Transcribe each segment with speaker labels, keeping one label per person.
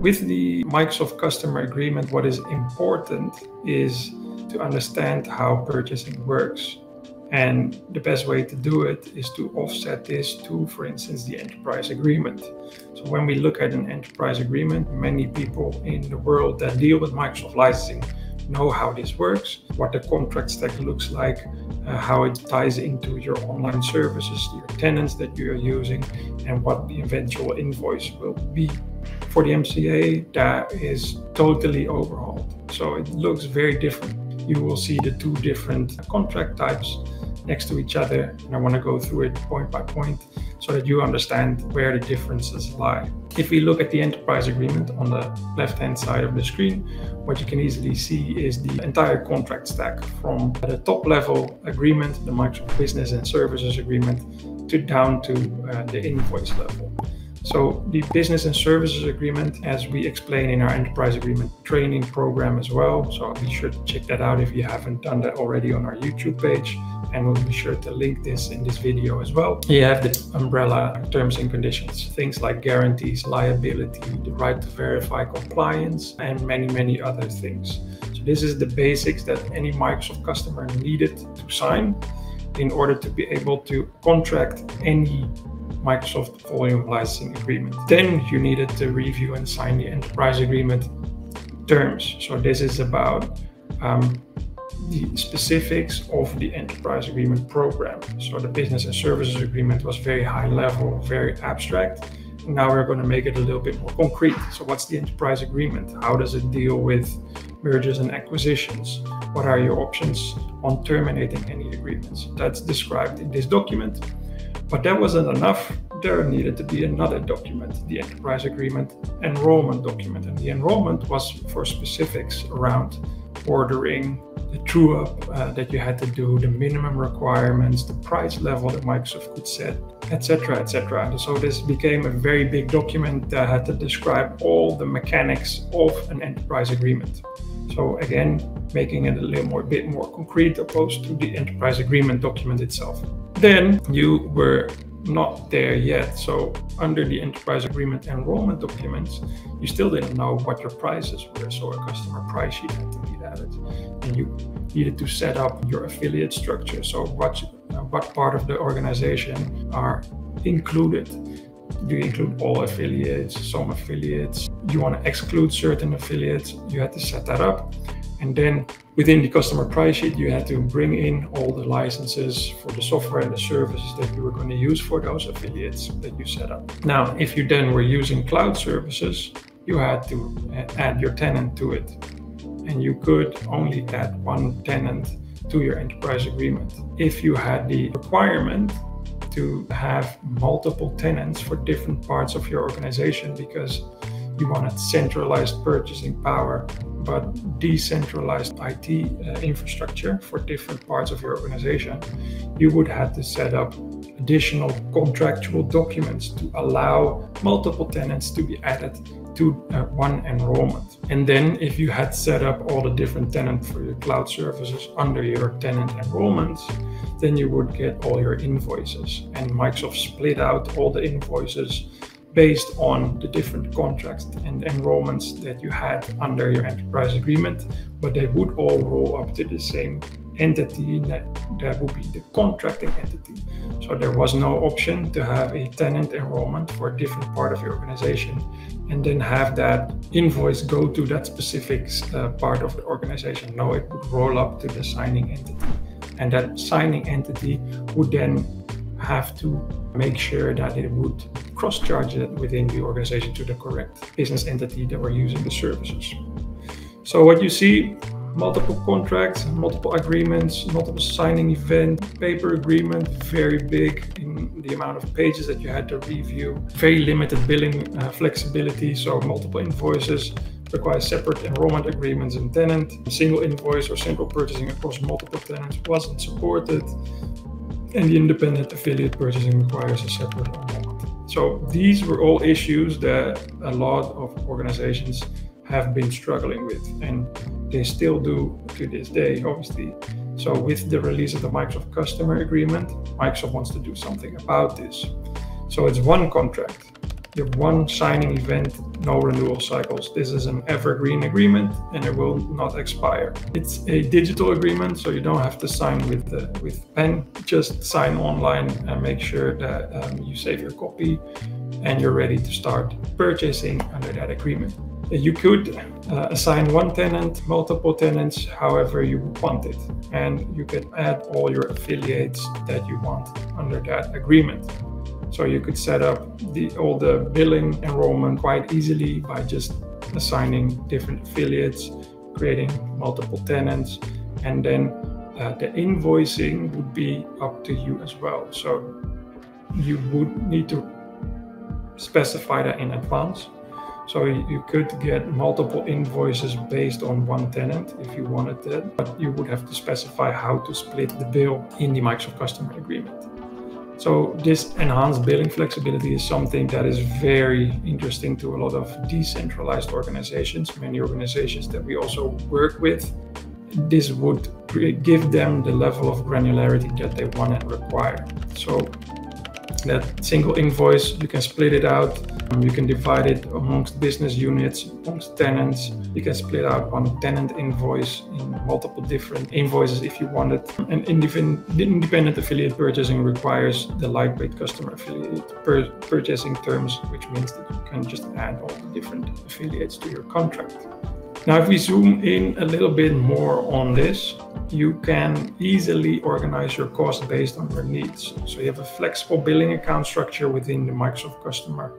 Speaker 1: with the Microsoft customer agreement, what is important is to understand how purchasing works. And the best way to do it is to offset this to, for instance, the enterprise agreement. So when we look at an enterprise agreement, many people in the world that deal with Microsoft licensing know how this works, what the contract stack looks like, how it ties into your online services, your tenants that you're using, and what the eventual invoice will be. For the MCA, that is totally overhauled. So it looks very different. You will see the two different contract types next to each other, and I want to go through it point by point so that you understand where the differences lie. If we look at the enterprise agreement on the left-hand side of the screen, what you can easily see is the entire contract stack from the top level agreement, the Microsoft Business and Services agreement, to down to the invoice level. So the business and services agreement, as we explain in our enterprise agreement training program as well, so be sure to check that out if you haven't done that already on our YouTube page, and we'll be sure to link this in this video as well. You have the umbrella terms and conditions, things like guarantees, liability, the right to verify compliance, and many other things. So this is the basics that any Microsoft customer needed to sign in order to be able to contract any Microsoft volume licensing agreement. Then you needed to review and sign the enterprise agreement terms. So this is about the specifics of the enterprise agreement program. So the business and services agreement was very high level, very abstract. Now we're going to make it a little bit more concrete. So what's the enterprise agreement? How does it deal with mergers and acquisitions? What are your options on terminating any agreements? That's described in this document. But that wasn't enough. There needed to be another document, the enterprise agreement enrollment document. And the enrollment was for specifics around ordering, the true up that you had to do, the minimum requirements, the price level that Microsoft could set, etc., etc. So this became a very big document that had to describe all the mechanics of an enterprise agreement. So again, making it a bit more concrete opposed to the enterprise agreement document itself. Then you were not there yet. So under the enterprise agreement enrollment documents, you still didn't know what your prices were. So a customer price sheet had to be added, and you needed to set up your affiliate structure. So what part of the organization are included? Do you include all affiliates, some affiliates? You want to exclude certain affiliates? You had to set that up. And then within the customer price sheet, you had to bring in all the licenses for the software and the services that you were going to use for those affiliates that you set up. Now, if you then were using cloud services, you had to add your tenant to it. And you could only add one tenant to your enterprise agreement. If you had the requirement to have multiple tenants for different parts of your organization because you wanted centralized purchasing power, but decentralized IT infrastructure for different parts of your organization, you would have to set up additional contractual documents to allow multiple tenants to be added to one enrollment. And then if you had set up all the different tenants for your cloud services under your tenant enrollments, then you would get all your invoices. And Microsoft split out all the invoices based on the different contracts and enrollments that you had under your enterprise agreement, but they would all roll up to the same entity, that would be the contracting entity. So there was no option to have a tenant enrollment for a different part of your organization and then have that invoice go to that specific part of the organization. No, it would roll up to the signing entity. And that signing entity would then have to make sure that it would cross-charge it within the organization to the correct business entity that were using the services. So what you see, multiple contracts, multiple agreements, multiple signing event, paper agreement, very big in the amount of pages that you had to review, very limited billing flexibility, so multiple invoices, require separate enrollment agreements and tenant, single invoice or simple purchasing across multiple tenants wasn't supported, and the independent affiliate purchasing requires a separate enrollment. So these were all issues that a lot of organizations have been struggling with, and they still do to this day, obviously. So with the release of the Microsoft Customer Agreement, Microsoft wants to do something about this. So it's one contract, You have one signing event, no renewal cycles. This is an evergreen agreement and it will not expire. It's a digital agreement, so you don't have to sign with pen. Just sign online and make sure that you save your copy and you're ready to start purchasing under that agreement. You could assign one tenant, multiple tenants, however you want it. And you can add all your affiliates that you want under that agreement. So you could set up all the billing enrollment quite easily by just assigning different affiliates, creating multiple tenants, and then the invoicing would be up to you as well. So you would need to specify that in advance. So you could get multiple invoices based on one tenant if you wanted that, but you would have to specify how to split the bill in the Microsoft Customer Agreement. So this enhanced billing flexibility is something that is very interesting to a lot of decentralized organizations, many organizations that we also work with. This would give them the level of granularity that they want and require. So that single invoice, you can split it out. You can divide it amongst business units, amongst tenants. You can split out one tenant invoice in multiple different invoices if you want it. And independent affiliate purchasing requires the lightweight customer affiliate purchasing terms, which means that you can just add all the different affiliates to your contract. Now, if we zoom in a little bit more on this, you can easily organize your cost based on your needs. So you have a flexible billing account structure within the Microsoft Customer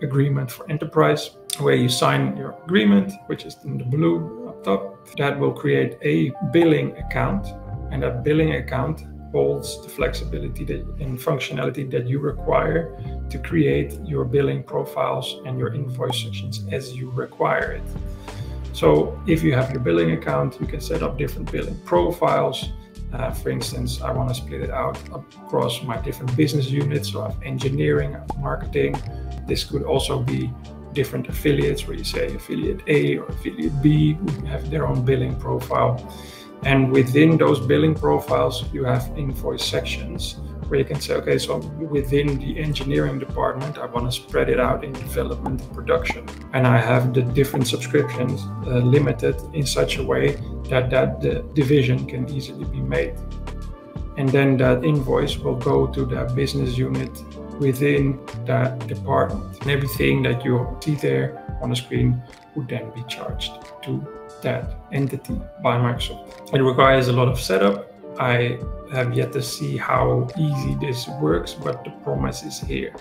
Speaker 1: Agreement for Enterprise, where you sign your agreement, which is in the blue up top. That will create a billing account, and that billing account holds the flexibility and functionality that you require to create your billing profiles and your invoice sections as you require it. So if you have your billing account, you can set up different billing profiles. For instance, I want to split it out across my different business units. So I have engineering, I have marketing. This could also be different affiliates where you say affiliate A or affiliate B who have their own billing profile. And within those billing profiles, you have invoice sections where you can say, okay, so within the engineering department, I want to spread it out in development and production. And I have the different subscriptions limited in such a way that the division can easily be made. And then that invoice will go to that business unit within that department. And everything that you see there on the screen would then be charged to that entity by Microsoft. It requires a lot of setup. I have yet to see how easy this works, but the promise is here.